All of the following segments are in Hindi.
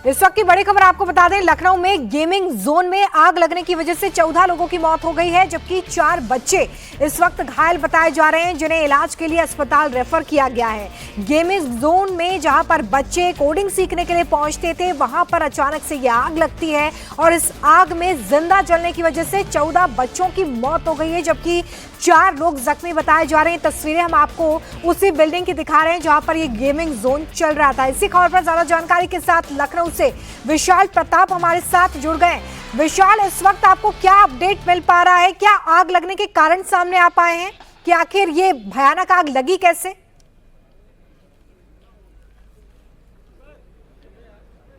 इस वक्त की बड़ी खबर आपको बता दें, लखनऊ में गेमिंग जोन में आग लगने की वजह से 14 लोगों की मौत हो गई है, जबकि 4 बच्चे इस वक्त घायल बताए जा रहे हैं, जिन्हें इलाज के लिए अस्पताल रेफर किया गया है। गेमिंग जोन में जहां पर बच्चे कोडिंग सीखने के लिए पहुंचते थे, वहां पर अचानक से यह आग लगती है और इस आग में जिंदा जलने की वजह से 14 बच्चों की मौत हो गई है, जबकि 4 लोग जख्मी बताए जा रहे हैं। तस्वीरें हम आपको उसी बिल्डिंग की दिखा रहे हैं जहां पर ये गेमिंग जोन चल रहा था। इसी खबर पर ज्यादा जानकारी के साथ लखनऊ से विशाल प्रताप हमारे साथ जुड़ गए। विशाल, इस वक्त आपको क्या अपडेट मिल पा रहा है? क्या आग लगने के कारण सामने आ पाए हैं कि आखिर ये भयानक आग लगी कैसे?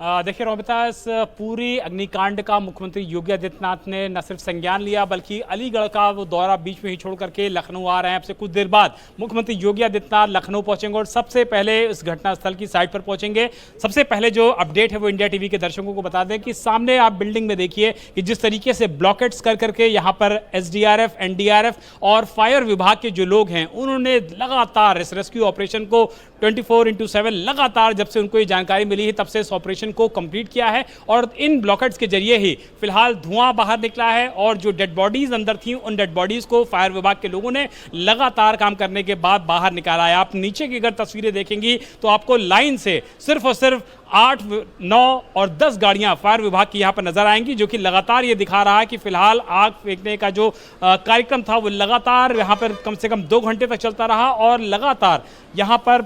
देखिए रोमिता, इस पूरी अग्निकांड का मुख्यमंत्री योगी आदित्यनाथ ने न सिर्फ संज्ञान लिया, बल्कि अलीगढ़ का वो दौरा बीच में ही छोड़ करके लखनऊ आ रहे हैं। अब से कुछ देर बाद मुख्यमंत्री योगी आदित्यनाथ लखनऊ पहुंचेंगे और सबसे पहले इस घटनास्थल की साइट पर पहुंचेंगे। सबसे पहले जो अपडेट है वो इंडिया टीवी के दर्शकों को बता दें कि सामने आप बिल्डिंग में देखिए कि जिस तरीके से ब्लॉकेट्स कर करके यहाँ पर एसडीआरएफ, एनडीआरएफ और फायर विभाग के जो लोग हैं उन्होंने लगातार इस रेस्क्यू ऑपरेशन को 24/7 लगातार, जब से उनको ये जानकारी मिली है तब से इस ऑपरेशन को कंप्लीट किया है। और इन ब्लॉकेट्स के जरिए ही फिलहाल धुआं बाहर निकला है और जो डेड बॉडीज अंदर थी उन डेड बॉडीज को फायर विभाग के लोगों ने लगातार काम करने के बाद बाहर निकाला है। आप नीचे की अगर तस्वीरें देखेंगी तो आपको लाइन से सिर्फ और सिर्फ 8, 9 और 10 गाड़ियां फायर विभाग की यहां पर नजर आएंगी, जो कि लगातार ये दिखा रहा है कि फिलहाल आग फेंकने का जो कार्यक्रम था वो लगातार यहां पर कम से कम 2 घंटे तक चलता रहा और लगातार यहां पर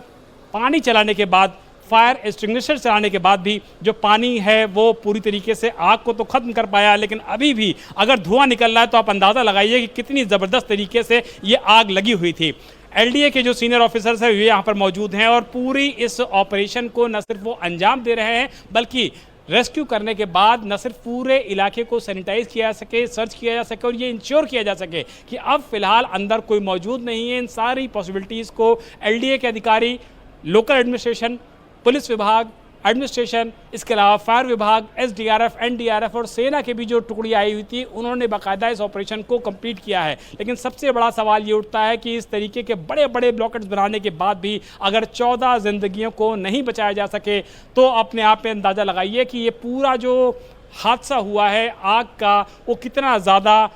पानी चलाने के बाद, फायर एक्सटिंग्विशर चलाने के बाद भी जो पानी है वो पूरी तरीके से आग को तो खत्म कर पाया, लेकिन अभी भी अगर धुआं निकल रहा है तो आप अंदाजा लगाइए कि कितनी ज़बरदस्त तरीके से ये आग लगी हुई थी। एलडीए के जो सीनियर ऑफिसर्स हैं वे यहाँ पर मौजूद हैं और पूरी इस ऑपरेशन को न सिर्फ वो अंजाम दे रहे हैं, बल्कि रेस्क्यू करने के बाद न सिर्फ पूरे इलाके को सैनिटाइज किया जा सके, सर्च किया जा सके और ये इंश्योर किया जा सके कि अब फिलहाल अंदर कोई मौजूद नहीं है। इन सारी पॉसिबिलिटीज़ को एलडीए के अधिकारी, लोकल एडमिनिस्ट्रेशन, पुलिस विभाग, एडमिनिस्ट्रेशन, इसके अलावा फायर विभाग, एसडीआरएफ, एनडीआरएफ और सेना के भी जो टुकड़ी आई हुई थी उन्होंने बाकायदा इस ऑपरेशन को कंप्लीट किया है। लेकिन सबसे बड़ा सवाल ये उठता है कि इस तरीके के बड़े बड़े ब्लॉकेट्स बनाने के बाद भी अगर 14 जिंदगियों को नहीं बचाया जा सके तो अपने आप में अंदाज़ा लगाइए कि ये पूरा जो हादसा हुआ है आग का वो कितना ज़्यादा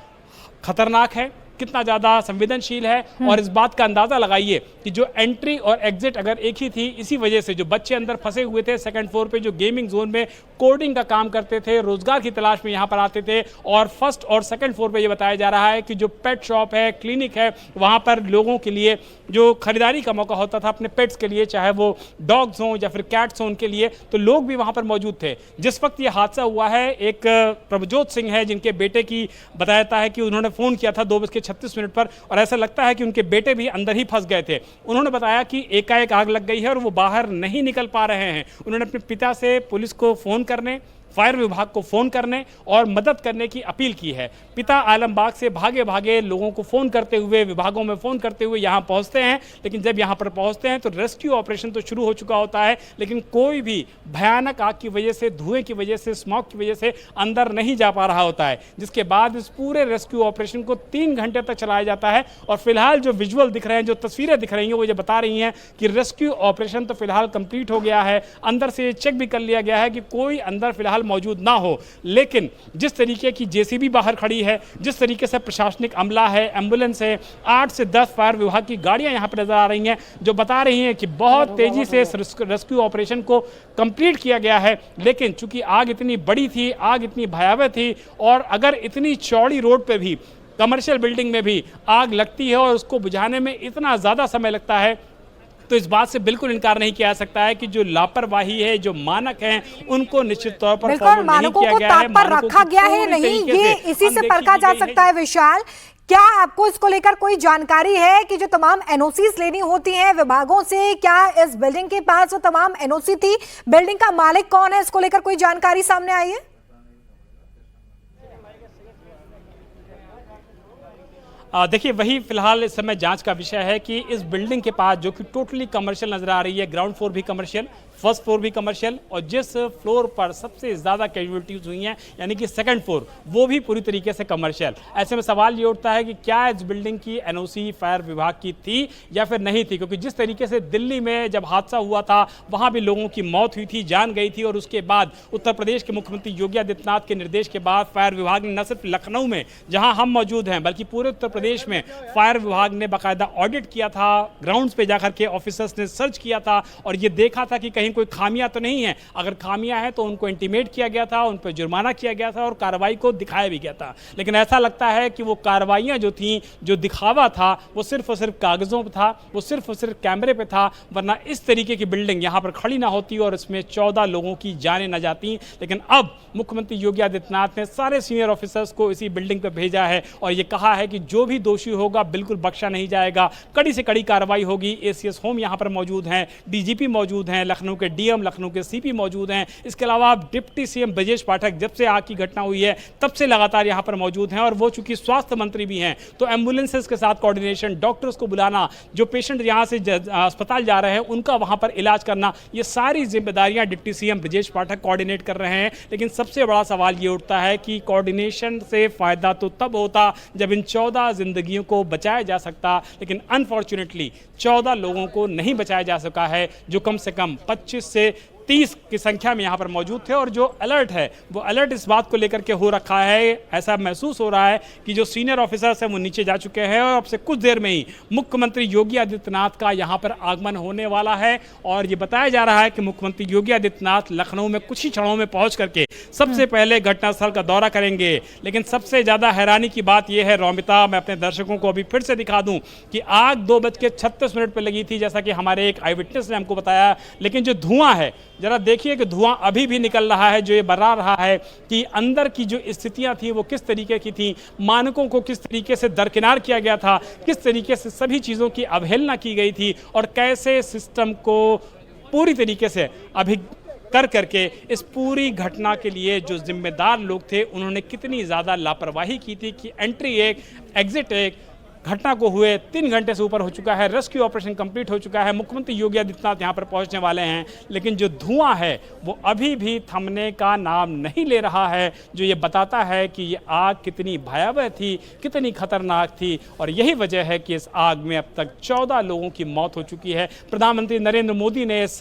खतरनाक है, कितना ज़्यादा संवेदनशील है। और इस बात का अंदाज़ा लगाइए कि जो एंट्री और एग्जिट अगर एक ही थी, इसी वजह से जो बच्चे अंदर फंसे हुए थे सेकंड फ्लोर पे, जो गेमिंग जोन में कोडिंग का काम करते थे, रोजगार की तलाश में यहाँ पर आते थे, और फर्स्ट और सेकंड फ्लोर पे ये बताया जा रहा है कि जो पेट शॉप है, क्लिनिक है, वहाँ पर लोगों के लिए जो खरीदारी का मौका होता था अपने पेट्स के लिए, चाहे वो डॉग्स हों या फिर कैट्स हों उनके लिए, तो लोग भी वहाँ पर मौजूद थे। जिस वक्त ये हादसा हुआ है, एक प्रभजोत सिंह है जिनके बेटे की बताया जाता है कि उन्होंने फ़ोन किया था 2:36 पर और ऐसा लगता है कि उनके बेटे भी अंदर ही फंस गए थे। उन्होंने बताया कि एकाएक आग लग गई है और वो बाहर नहीं निकल पा रहे हैं। उन्होंने अपने पिता से पुलिस को फ़ोन करने, फायर विभाग को फ़ोन करने और मदद करने की अपील की है। पिता आलमबाग से भागे भागे लोगों को फ़ोन करते हुए, विभागों में फ़ोन करते हुए यहाँ पहुँचते हैं, लेकिन जब यहाँ पर पहुँचते हैं तो रेस्क्यू ऑपरेशन तो शुरू हो चुका होता है, लेकिन कोई भी भयानक आग की वजह से, धुएं की वजह से, स्मोक की वजह से अंदर नहीं जा पा रहा होता है, जिसके बाद इस पूरे रेस्क्यू ऑपरेशन को 3 घंटे तक चलाया जाता है। और फिलहाल जो विजुअल दिख रहे हैं, जो तस्वीरें दिख रही हैं, वो ये बता रही हैं कि रेस्क्यू ऑपरेशन तो फिलहाल कंप्लीट हो गया है। अंदर से चेक भी कर लिया गया है कि कोई अंदर फिलहाल मौजूद ना हो, लेकिन जिस तरीके की जेसीबी बाहर खड़ी है, जिस तरीके से प्रशासनिक अमला है, एम्बुलेंस है, 8 से 10 फायर विभाग की गाड़ियां यहां पर नजर आ रही हैं, जो बता रही हैं कि बहुत तेजी से रेस्क्यू ऑपरेशन को कंप्लीट किया गया है। लेकिन चूंकि आग इतनी बड़ी थी, आग इतनी भयावह थी, और अगर इतनी चौड़ी रोड पे भी, कमर्शियल बिल्डिंग में भी आग लगती है और उसको बुझाने में इतना ज़्यादा समय लगता है, तो इस बात से बिल्कुल इनकार नहीं किया जा सकता है कि जो लापरवाही है, जो मानक हैं, उनको निश्चित तौर पर फॉलो नहीं किया गया है, पर रखा गया है नहीं, ये इसी से परखा जा सकता है। विशाल, क्या आपको इसको लेकर कोई जानकारी है कि जो तमाम एनओसीज लेनी होती हैं विभागों से, क्या इस बिल्डिंग के पास वो तमाम एनओसी थी? बिल्डिंग का मालिक कौन है, इसको लेकर कोई जानकारी सामने आई है? देखिए, वही फिलहाल इस समय जांच का विषय है कि इस बिल्डिंग के पास, जो कि टोटली कमर्शियल नजर आ रही है, ग्राउंड फ्लोर भी कमर्शियल, फर्स्ट फ्लोर भी कमर्शियल, और जिस फ्लोर पर सबसे ज़्यादा कैजुअलिटीज हुई हैं यानी कि सेकंड फ्लोर, वो भी पूरी तरीके से कमर्शियल। ऐसे में सवाल ये उठता है कि क्या इस बिल्डिंग की एनओसी फायर विभाग की थी या फिर नहीं थी, क्योंकि जिस तरीके से दिल्ली में जब हादसा हुआ था वहाँ भी लोगों की मौत हुई थी, जान गई थी, और उसके बाद उत्तर प्रदेश के मुख्यमंत्री योगी आदित्यनाथ के निर्देश के बाद फायर विभाग ने न सिर्फ लखनऊ में जहां हम मौजूद हैं बल्कि पूरे उत्तर प्रदेश में फायर विभाग ने बाकायदा ऑडिट किया था, ग्राउंड्स पे जाकर के ऑफिसर्स ने सर्च किया था और ये देखा था कि कहीं कोई खामियां तो नहीं है। अगर खामियां हैं तो उनको इंटीमेट किया गया था, उन पर जुर्माना किया गया था और कार्रवाई को दिखाया भी गया था। लेकिन ऐसा लगता है कि वो कार्रवाइयां जो थी, जो दिखावा था, वो सिर्फ और सिर्फ कागजों पर था, वो सिर्फ और सिर्फ कैमरे पे था, वरना इस तरीके की बिल्डिंग यहाँ पर खड़ी ना होती और इसमें 14 लोगों की जानें न जाती। लेकिन अब मुख्यमंत्री योगी आदित्यनाथ ने सारे सीनियर ऑफिसर्स को इसी बिल्डिंग पर भेजा है और ये कहा है कि जो भी दोषी होगा बिल्कुल बख्शा नहीं जाएगा, कड़ी से कड़ी कार्रवाई होगी। एसीएस होम यहाँ पर मौजूद हैं, डीजीपी मौजूद हैं, लखनऊ के डीएम, लखनऊ के सीपी मौजूद हैं। इसके अलावा डिप्टी सीएम ब्रजेश पाठक जब से आग की घटना हुई है तब से लगातार यहाँ पर मौजूद हैं और वो चूंकि स्वास्थ्य मंत्री भी हैं तो एम्बुलेंसेस के साथ कोऑर्डिनेशन, डॉक्टर्स को बुलाना, जो पेशेंट यहाँ से अस्पताल जा रहे हैं उनका वहाँ पर इलाज करना, ये सारी जिम्मेदारियाँ deputy CM Brajesh Pathak coordinate कर रहे हैं। लेकिन सबसे बड़ा सवाल ये उठता है कि कोऑर्डिनेशन से फायदा तो तब होता जब इन 14 जिंदगियों को बचाया जा सकता, लेकिन अनफॉर्चुनेटली 14 लोगों को नहीं बचाया जा सका है, जो कम से कम 25 से 30 की संख्या में यहाँ पर मौजूद थे। और जो अलर्ट है वो अलर्ट इस बात को लेकर के हो रखा है, ऐसा महसूस हो रहा है कि जो सीनियर ऑफिसर्स हैं वो नीचे जा चुके हैं और अब से कुछ देर में ही मुख्यमंत्री योगी आदित्यनाथ का यहाँ पर आगमन होने वाला है। और ये बताया जा रहा है कि मुख्यमंत्री योगी आदित्यनाथ लखनऊ में कुछ ही क्षणों में पहुँच करके सबसे पहले घटनास्थल का दौरा करेंगे। लेकिन सबसे ज़्यादा हैरानी की बात यह है रोमिता, मैं अपने दर्शकों को अभी फिर से दिखा दूँ कि आग 2:36 पर लगी थी, जैसा कि हमारे एक आई विटनेस ने हमको बताया। लेकिन जो धुआं है, जरा देखिए कि धुआं अभी भी निकल रहा है, जो ये बता रहा है कि अंदर की जो स्थितियां थी वो किस तरीके की थी, मानकों को किस तरीके से दरकिनार किया गया था, किस तरीके से सभी चीज़ों की अवहेलना की गई थी और कैसे सिस्टम को पूरी तरीके से अभी करके इस पूरी घटना के लिए जो जिम्मेदार लोग थे उन्होंने कितनी ज़्यादा लापरवाही की थी कि एंट्री एक, एग्जिट एक, घटना को हुए 3 घंटे से ऊपर हो चुका है, रेस्क्यू ऑपरेशन कंप्लीट हो चुका है, मुख्यमंत्री योगी आदित्यनाथ यहां पर पहुंचने वाले हैं, लेकिन जो धुआं है वो अभी भी थमने का नाम नहीं ले रहा है, जो ये बताता है कि ये आग कितनी भयावह थी, कितनी खतरनाक थी। और यही वजह है कि इस आग में अब तक 14 लोगों की मौत हो चुकी है। प्रधानमंत्री नरेंद्र मोदी ने इस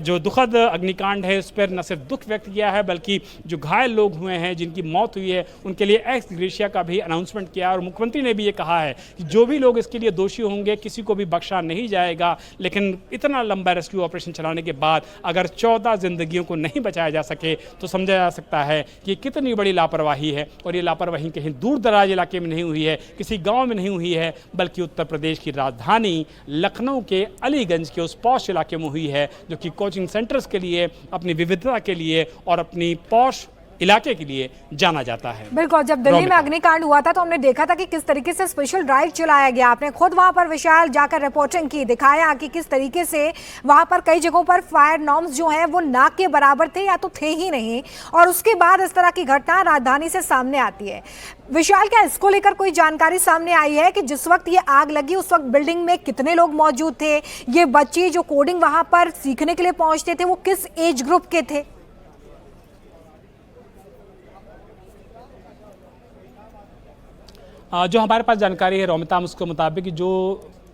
जो दुखद अग्निकांड है उस पर न सिर्फ दुख व्यक्त किया है बल्कि जो घायल लोग हुए हैं, जिनकी मौत हुई है, उनके लिए एक्स ग्रेशिया का भी अनाउंसमेंट किया। और मुख्यमंत्री ने भी ये कहा है जो भी लोग इसके लिए दोषी होंगे किसी को भी बख्शा नहीं जाएगा। लेकिन इतना लंबा रेस्क्यू ऑपरेशन चलाने के बाद अगर 14 जिंदगियों को नहीं बचाया जा सके तो समझा जा सकता है कि कितनी बड़ी लापरवाही है। और ये लापरवाही कहीं दूर दराज इलाके में नहीं हुई है, किसी गांव में नहीं हुई है, बल्कि उत्तर प्रदेश की राजधानी लखनऊ के अलीगंज के उस पॉश इलाके में हुई है, जो कि कोचिंग सेंटर्स के लिए, अपनी विविधता के लिए और अपनी पॉश इलाके के लिए जाना जाता है। बिल्कुल, जब दिल्ली में अग्निकांड हुआ था तो हमने देखा था कि किस तरीके से स्पेशल ड्राइव चलाया गया। आपने खुद वहां पर विशाल जाकर रिपोर्टिंग की, दिखाया कि किस तरीके से वहां पर कई जगहों पर फायर नॉर्म्स जो हैं वो ना के बराबर थे या तो थे ही नहीं, और उसके बाद इस तरह की घटना राजधानी से सामने आती है। विशाल, क्या इसको लेकर कोई जानकारी सामने आई है कि जिस वक्त ये आग लगी उस वक्त बिल्डिंग में कितने लोग मौजूद थे? ये बच्चे जो कोडिंग वहां पर सीखने के लिए पहुंचते थे वो किस एज ग्रुप के थे? जो हमारे पास जानकारी है रोमिता, उसके मुताबिक जो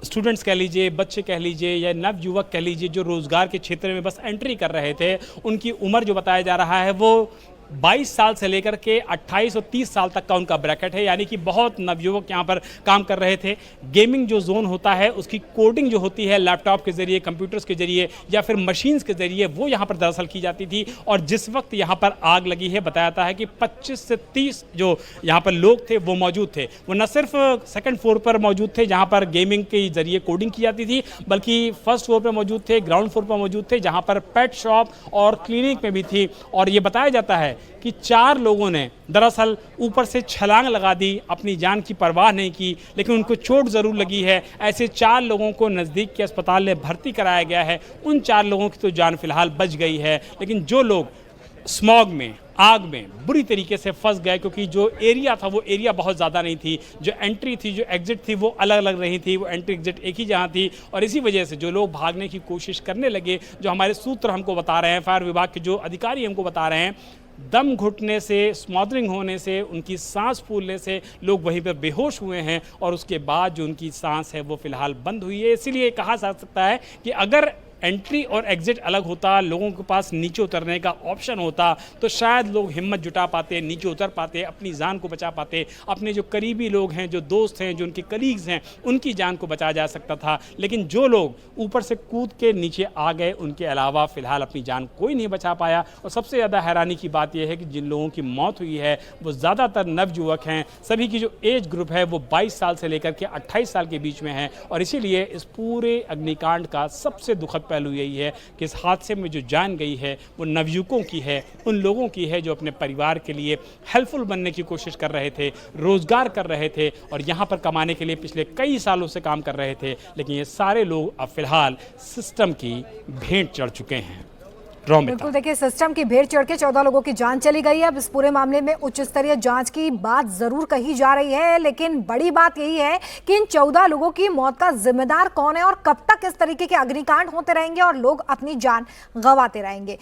स्टूडेंट्स कह लीजिए, बच्चे कह लीजिए या नवयुवक कह लीजिए जो रोज़गार के क्षेत्र में बस एंट्री कर रहे थे, उनकी उम्र जो बताया जा रहा है वो 22 साल से लेकर के 28 और 30 साल तक का उनका ब्रैकेट है, यानी कि बहुत नवयुवक यहाँ पर काम कर रहे थे। गेमिंग जो जोन होता है उसकी कोडिंग जो होती है लैपटॉप के ज़रिए, कंप्यूटर्स के ज़रिए या फिर मशीन्स के ज़रिए, वो यहाँ पर दरअसल की जाती थी। और जिस वक्त यहाँ पर आग लगी है बताया जाता है कि 25 से 30 जो यहाँ पर लोग थे वो मौजूद थे। वो न सिर्फ सेकेंड फ्लोर पर मौजूद थे जहाँ पर गेमिंग के ज़रिए कोडिंग की जाती थी, बल्कि फर्स्ट फ्लोर पर मौजूद थे, ग्राउंड फ्लोर पर मौजूद थे, जहाँ पर पेट शॉप और क्लिनिक में भी थी। और ये बताया जाता है कि 4 लोगों ने दरअसल ऊपर से छलांग लगा दी, अपनी जान की परवाह नहीं की, लेकिन उनको चोट ज़रूर लगी है। ऐसे 4 लोगों को नज़दीक के अस्पताल में भर्ती कराया गया है। उन 4 लोगों की तो जान फिलहाल बच गई है, लेकिन जो लोग स्मॉग में, आग में बुरी तरीके से फंस गए, क्योंकि जो एरिया था वो एरिया बहुत ज़्यादा नहीं थी, जो एंट्री थी जो एग्जिट थी वो अलग अलग रही थी, वो एंट्री एग्जिट एक ही जहाँ थी। और इसी वजह से जो लोग भागने की कोशिश करने लगे, जो हमारे सूत्र हमको बता रहे हैं, फायर विभाग के जो अधिकारी हमको बता रहे हैं, दम घुटने से, स्मॉदरिंग होने से, उनकी सांस फूलने से लोग वहीं पर बेहोश हुए हैं और उसके बाद जो उनकी सांस है वो फिलहाल बंद हुई है। इसीलिए कहा जा सकता है कि अगर एंट्री और एग्जिट अलग होता, लोगों के पास नीचे उतरने का ऑप्शन होता, तो शायद लोग हिम्मत जुटा पाते, नीचे उतर पाते, अपनी जान को बचा पाते, अपने जो करीबी लोग हैं, जो दोस्त हैं, जो उनके कलीग्स हैं, उनकी जान को बचाया जा सकता था। लेकिन जो लोग ऊपर से कूद के नीचे आ गए, उनके अलावा फिलहाल अपनी जान कोई नहीं बचा पाया। और सबसे ज़्यादा हैरानी की बात यह है कि जिन लोगों की मौत हुई है वो ज़्यादातर नवयुवक हैं। सभी की जो एज ग्रुप है वो 22 साल से लेकर के 28 साल के बीच में है। और इसीलिए इस पूरे अग्निकांड का सबसे दुखद पहलू यही है कि इस हादसे में जो जान गई है वो नवयुवकों की है, उन लोगों की है जो अपने परिवार के लिए हेल्पफुल बनने की कोशिश कर रहे थे, रोजगार कर रहे थे और यहाँ पर कमाने के लिए पिछले कई सालों से काम कर रहे थे। लेकिन ये सारे लोग अब फिलहाल सिस्टम की भेंट चढ़ चुके हैं। बिल्कुल, देखिए सिस्टम की भेंट चढ़ के 14 लोगों की जान चली गई है। अब इस पूरे मामले में उच्च स्तरीय जांच की बात जरूर कही जा रही है, लेकिन बड़ी बात यही है कि इन 14 लोगों की मौत का जिम्मेदार कौन है और कब तक इस तरीके के अग्निकांड होते रहेंगे और लोग अपनी जान गंवाते रहेंगे।